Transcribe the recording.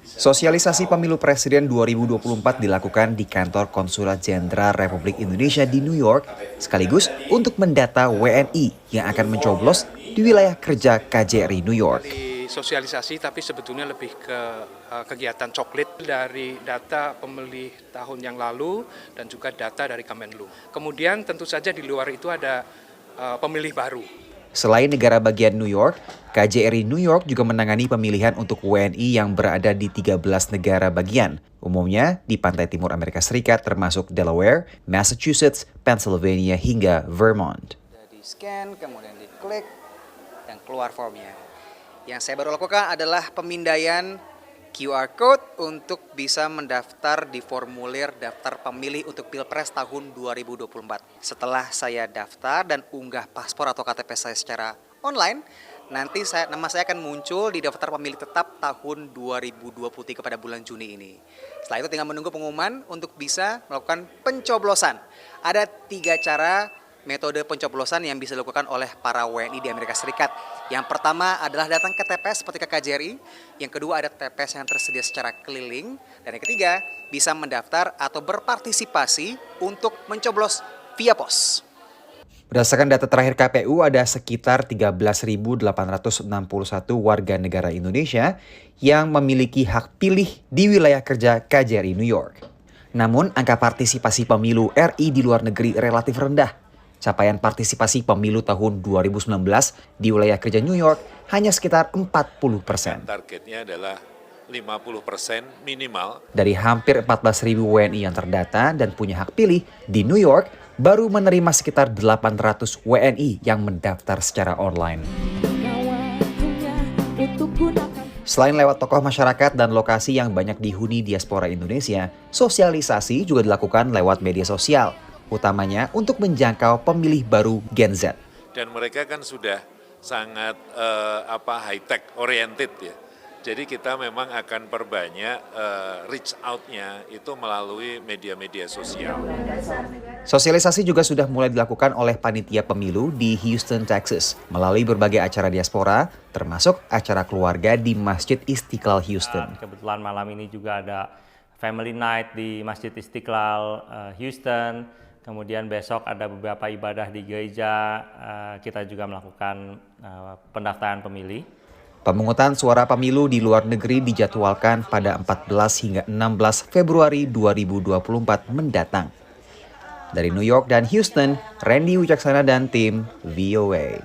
Sosialisasi pemilu presiden 2024 dilakukan di kantor Konsulat Jenderal Republik Indonesia di New York, sekaligus untuk mendata WNI yang akan mencoblos di wilayah kerja KJRI New York. Sosialisasi, tapi sebetulnya lebih ke kegiatan coklit dari data pemilih tahun yang lalu dan juga data dari Kemenlu. Kemudian tentu saja di luar itu ada pemilih baru. Selain negara bagian New York, KJRI New York juga menangani pemilihan untuk WNI yang berada di 13 negara bagian, umumnya di pantai timur Amerika Serikat termasuk Delaware, Massachusetts, Pennsylvania, hingga Vermont. Di-scan, kemudian diklik, dan keluar formnya. Yang saya baru lakukan adalah pemindaian QR Code untuk bisa mendaftar di formulir daftar pemilih untuk Pilpres tahun 2024. Setelah saya daftar dan unggah paspor atau KTP saya secara online, nanti nama saya akan muncul di daftar pemilih tetap tahun 2023 pada bulan Juni ini. Setelah itu tinggal menunggu pengumuman untuk bisa melakukan pencoblosan. Ada 3 cara metode pencoblosan yang bisa dilakukan oleh para WNI di Amerika Serikat. Yang pertama adalah datang ke TPS seperti ke KJRI. Yang kedua ada TPS yang tersedia secara keliling. Dan yang ketiga bisa mendaftar atau berpartisipasi untuk mencoblos via pos. Berdasarkan data terakhir KPU, ada sekitar 13.861 warga negara Indonesia yang memiliki hak pilih di wilayah kerja KJRI New York. Namun, angka partisipasi pemilu RI di luar negeri relatif rendah. Capaian partisipasi pemilu tahun 2019 di wilayah kerja New York hanya sekitar 40%. Targetnya adalah 50% minimal. Dari hampir 14.000 WNI yang terdata dan punya hak pilih, di New York baru menerima sekitar 800 WNI yang mendaftar secara online. Selain lewat tokoh masyarakat dan lokasi yang banyak dihuni diaspora Indonesia, sosialisasi juga dilakukan lewat media sosial, utamanya untuk menjangkau pemilih baru Gen Z. Dan mereka kan sudah sangat high-tech oriented ya. Jadi kita memang akan perbanyak reach out-nya itu melalui media-media sosial. Sosialisasi juga sudah mulai dilakukan oleh panitia pemilu di Houston, Texas, melalui berbagai acara diaspora, termasuk acara keluarga di Masjid Istiqlal Houston. Kebetulan malam ini juga ada Family Night di Masjid Istiqlal Houston. Kemudian besok ada beberapa ibadah di gereja, kita juga melakukan pendaftaran pemilih. Pemungutan suara pemilu di luar negeri dijadwalkan pada 14 hingga 16 Februari 2024 mendatang. Dari New York dan Houston, Randy Wicaksana dan tim VOA.